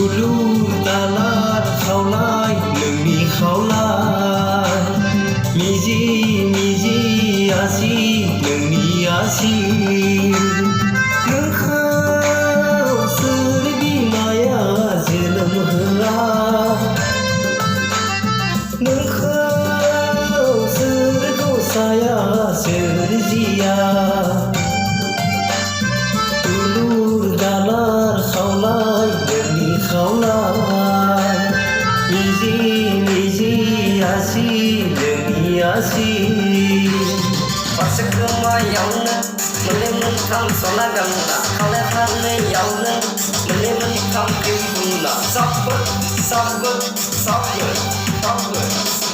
दुलुर दालार खावलाय नोंनि खावलाय मिजि मिजि आसि नोंनि आसि नोंखौ सोर बिमाया जोनोम होआ नोंखौ सोर गसाया सोरजिया दुलुर दालार खावलाय नोंनि खावलाय मिजि मिजि आसि नोंनि आसि फारसे खोमायावनो मोननै मोनथाम सना गानना खावलाय फारनैयावनो मोननै मोनथाम गेवना साबोद साबोद साबोद साबोद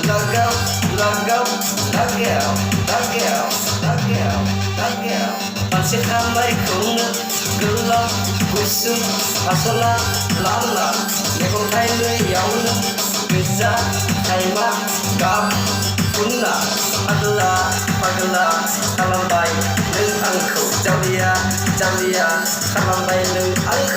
लागाव लागाव लागाव लागाव लागाव लागाव फारसे खामायखौनो गोलाव गुसुं हास'ना लाला मैगं थाइनैयावनो गोजा थाइमा गाब फुनना फाग्ला फाग्ला खालामबाय नों आंखौ जावलिया जावलिया खालामबाय नों आंखौ